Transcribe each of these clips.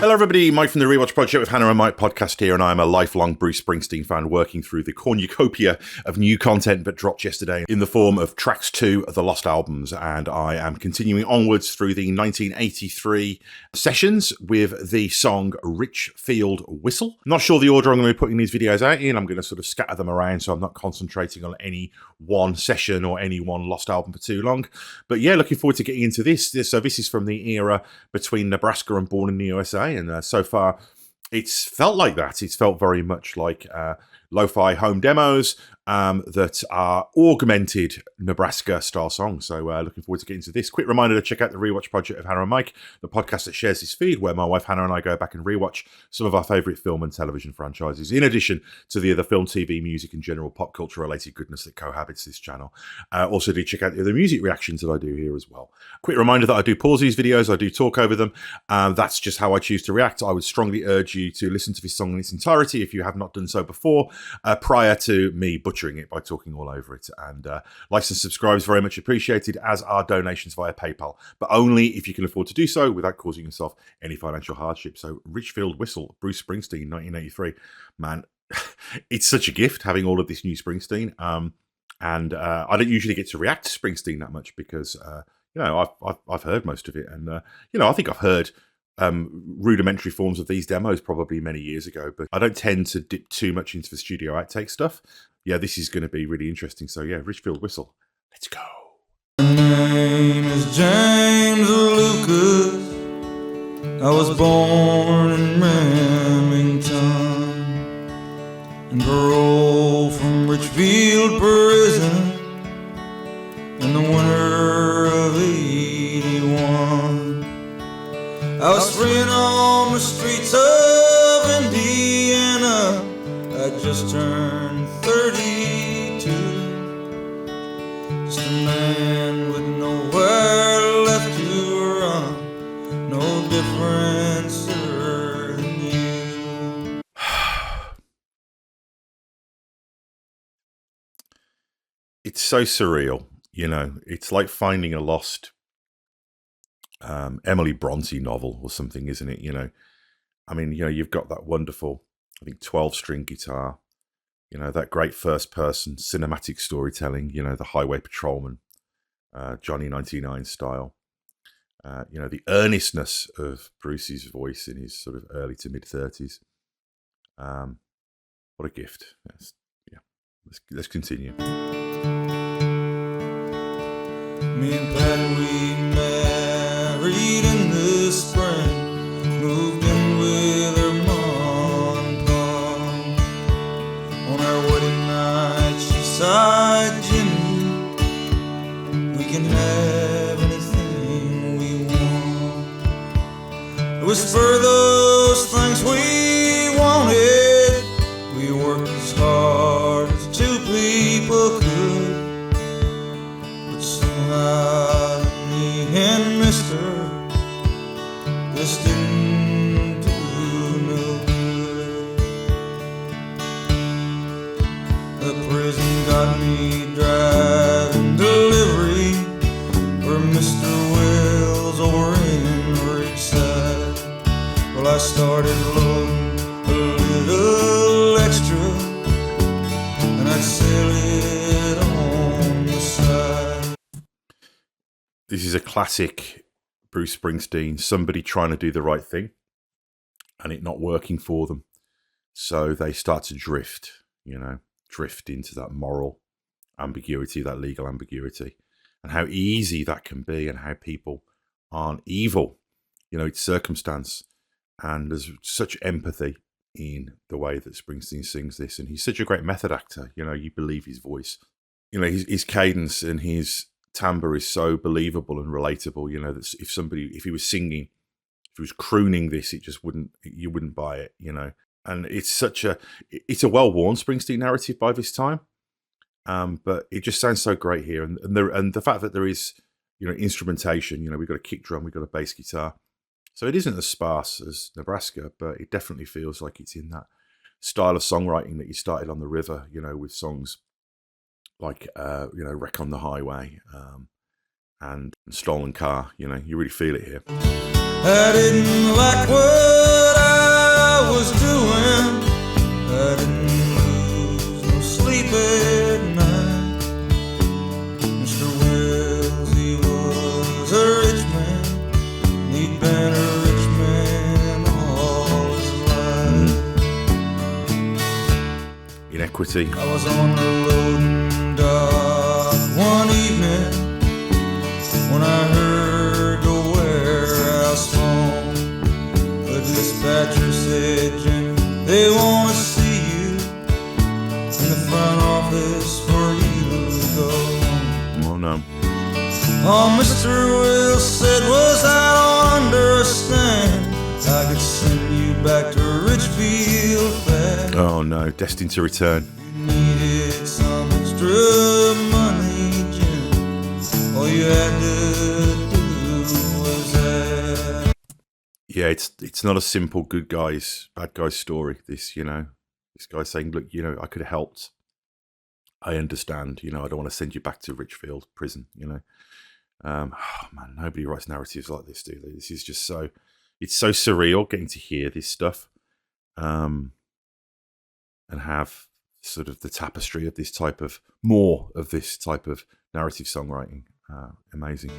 Hello everybody, Mike from the Rewatch Project with Hannah and Mike podcast here, and I'm a lifelong Bruce Springsteen fan working through the cornucopia of new content that dropped yesterday in the form of tracks 2 of the Lost Albums, and I am continuing onwards through the 1983 sessions with the song Richfield Whistle. I'm not sure the order I'm going to be putting these videos out in. I'm going to sort of scatter them around so I'm not concentrating on any one session or any one Lost album for too long. But yeah, looking forward to getting into this. So this is from the era between Nebraska and Born in the USA. And so far, it's felt like that. It's felt very much like lo-fi home demos that are augmented Nebraska-style songs. So looking forward to getting into this. Quick reminder to check out the Rewatch Project of Hannah and Mike, the podcast that shares this feed, where my wife Hannah and I go back and rewatch some of our favourite film and television franchises, in addition to the other film, TV, music, and general pop culture-related goodness that cohabits this channel. Also, do check out the other music reactions that I do here as well. Quick reminder that I do pause these videos, I do talk over them. That's just how I choose to react. I would strongly urge you to listen to this song in its entirety if you have not done so before, prior to me butchering it by talking all over it. And likes and subscribes very much appreciated, as are donations via PayPal, but only if you can afford to do so without causing yourself any financial hardship. So Richfield Whistle, Bruce Springsteen, 1983. Man, it's such a gift having all of this new Springsteen. And I don't usually get to react to Springsteen that much because I've heard most of it, and I think I've heard rudimentary forms of these demos probably many years ago, but I don't tend to dip too much into the studio outtake stuff. Yeah, this is going to be really interesting. So yeah, Richfield Whistle. Let's go. My name is James Lucas. I was born in Remington and paroled from Richfield Prison in the winter of '81. I was freeing on the streets of Indiana. I just turned 32. Just a man with nowhere left to run, no differencer than you. It's so surreal, It's like finding a lost Emily Bronte novel or something, isn't it? You've got that wonderful, 12-string guitar, that great first-person cinematic storytelling, the Highway Patrolman, Johnny 99 style, the earnestness of Bruce's voice in his sort of early to mid-30s. What a gift. Let's continue. Me and Pat, we married in the spring, moved in with her mom and pa. On our wedding night, she sighed, Jimmy, we can have anything we want. It was for those things we wanted. We worked as hard as two people could, but somehow me and Mister, this didn't do no good. The prison got me driving delivery for Mr. Wells over in Ridgeside. Well, I started loading a little extra, and I'd sell it on the side. This is a classic Bruce Springsteen, somebody trying to do the right thing and it not working for them. So they start to drift into that moral ambiguity, that legal ambiguity, and how easy that can be, and how people aren't evil. It's circumstance. And there's such empathy in the way that Springsteen sings this. And he's such a great method actor. You believe his voice. His cadence and his timbre is so believable and relatable, that if he was singing, if he was crooning this, you wouldn't buy it, And it's a well-worn Springsteen narrative by this time. But it just sounds so great here. And the fact that there is, instrumentation, we've got a kick drum, we've got a bass guitar. So it isn't as sparse as Nebraska, but it definitely feels like it's in that style of songwriting that you started on the river, with songs like, Wreck on the Highway and Stolen Car. You really feel it here. I didn't like what I was doing. I didn't lose no sleep at night. Mr. Wells, he was a rich man. He'd been a rich man all his life. Inequity. I was on the loading dock one evening when I heard the warehouse phone. The dispatcher said, Jimmy, they want to see you in the front office for you to go home. Oh no. All Mr. Will said was, I don't understand. I could send you back to Richfield fast. Oh no, destined to return. You needed some extra money, Jim. All you had to do was ask. Yeah, it's not a simple good guys, bad guys story. This, this guy saying, look, I could have helped. I understand, I don't want to send you back to Richfield prison, Oh man, nobody writes narratives like this, do they? This is just it's so surreal getting to hear this stuff, and have sort of the tapestry of more of this type of narrative songwriting. Amazing.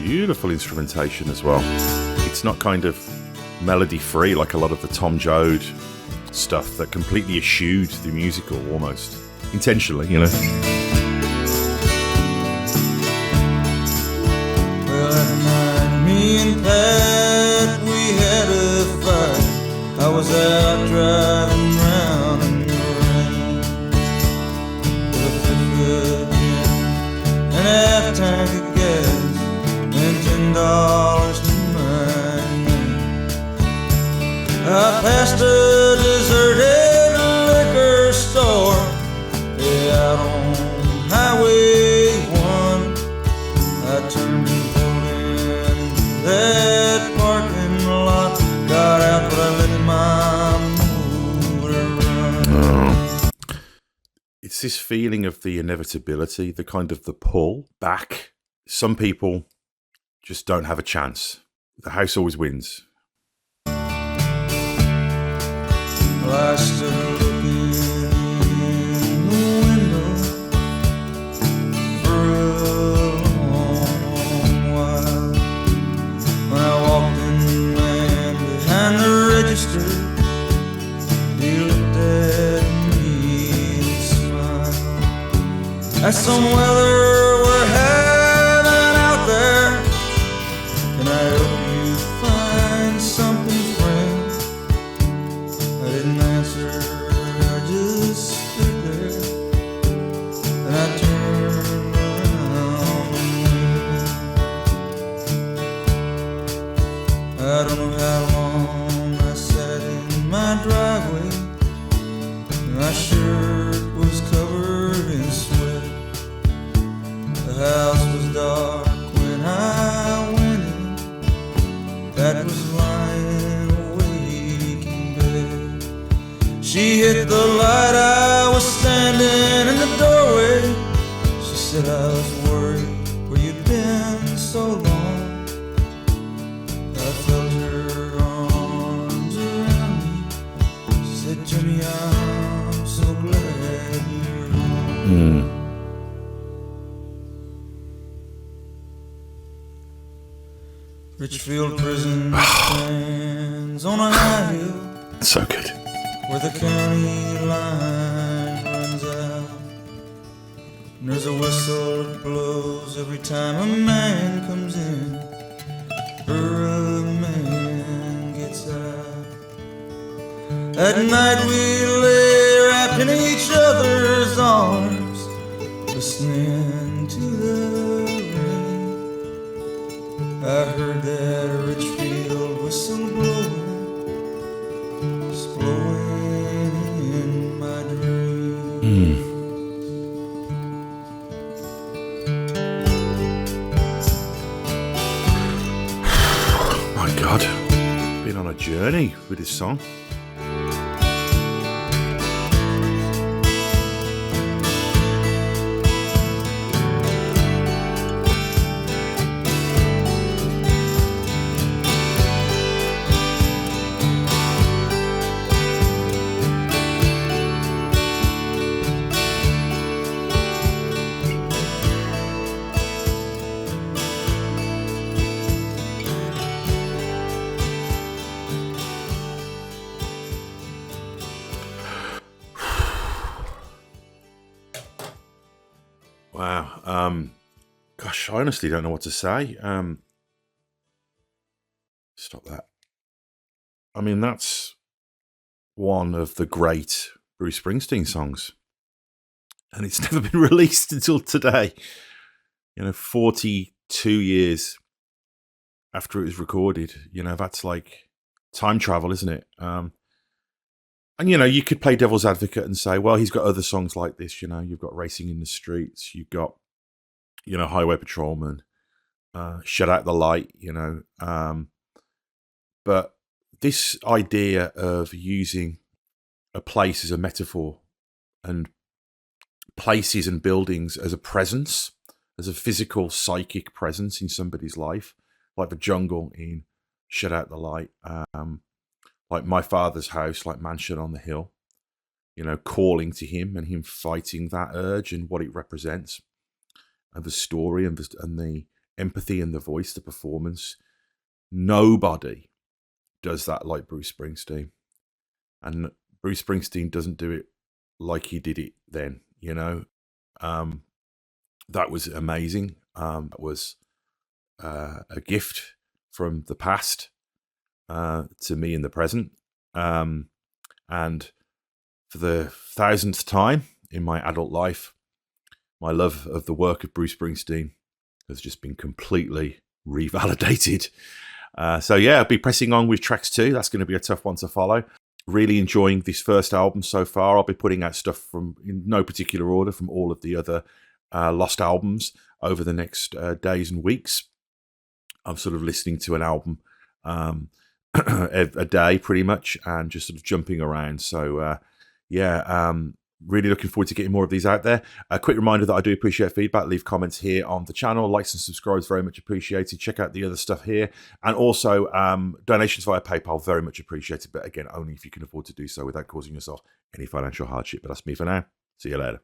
Beautiful instrumentation as well. It's not kind of melody free like a lot of the Tom Joad stuff that completely eschewed the musical almost intentionally, Well, that night, me and Pat, we had a fight. I was out driving round in the rain with a fifth of gin and a half tank of gas and $10 to my name. I passed a deserted liquor store, out on Highway 1. I turned and pulled into that parking lot. Got out, but I let my motor run. It's this feeling of the inevitability, the kind of the pull back. Some people just don't have a chance. The house always wins. Well, I stood looking in the window for a long while. When I walked in, the man behind the register, he looked at me and smiled. That's some weather we're having out there. Can I help you find something, friend? I didn't answer, I just stood there. And I turned around and went. I don't know how long I sat in my driveway. My shirt was covered in sweat. The house was dark when I went in. That was lying awake in bed. She hit the light, I was standing in the doorway. She said I was worried where you'd been so long. I felt her arms around me. She said, Jimmy, I'm so glad you're home. Richfield Prison stands on a high hill So good. where the county line runs out. And there's a whistle that blows every time a man comes in or a man gets out. At night we lay wrapped in each other's arms, listening to the rain. I heard that Richfield whistle blowing, it's blowing in my dreams. My God, been on a journey with this song. Wow. Gosh, I honestly don't know what to say. Stop that. I mean, that's one of the great Bruce Springsteen songs. And it's never been released until today. 42 years after it was recorded. That's like time travel, isn't it? And, you could play devil's advocate and say, well, he's got other songs like this. You've got Racing in the Streets. You've got, Highway Patrolman, Shut Out the Light, but this idea of using a place as a metaphor and places and buildings as a presence, as a physical psychic presence in somebody's life, like the jungle in Shut Out the Light, like My Father's House, like Mansion on the Hill, calling to him and him fighting that urge and what it represents, and the story and the empathy and the voice, the performance. Nobody does that like Bruce Springsteen. And Bruce Springsteen doesn't do it like he did it then, That was amazing. That was a gift from the past to me in the present. And for the 1000th time in my adult life, my love of the work of Bruce Springsteen has just been completely revalidated. So I'll be pressing on with tracks 2. That's going to be a tough one to follow. Really enjoying this first album so far. I'll be putting out stuff from, in no particular order, from all of the other lost albums over the next days and weeks. I'm sort of listening to an album a day pretty much, and just sort of jumping around. So really looking forward to getting more of these out there. A quick reminder that I do appreciate feedback. Leave comments here on the channel. Likes and subscribes, very much appreciated. Check out the other stuff here. And also donations via PayPal, very much appreciated. But again, only if you can afford to do so without causing yourself any financial hardship. But that's me for now. See you later.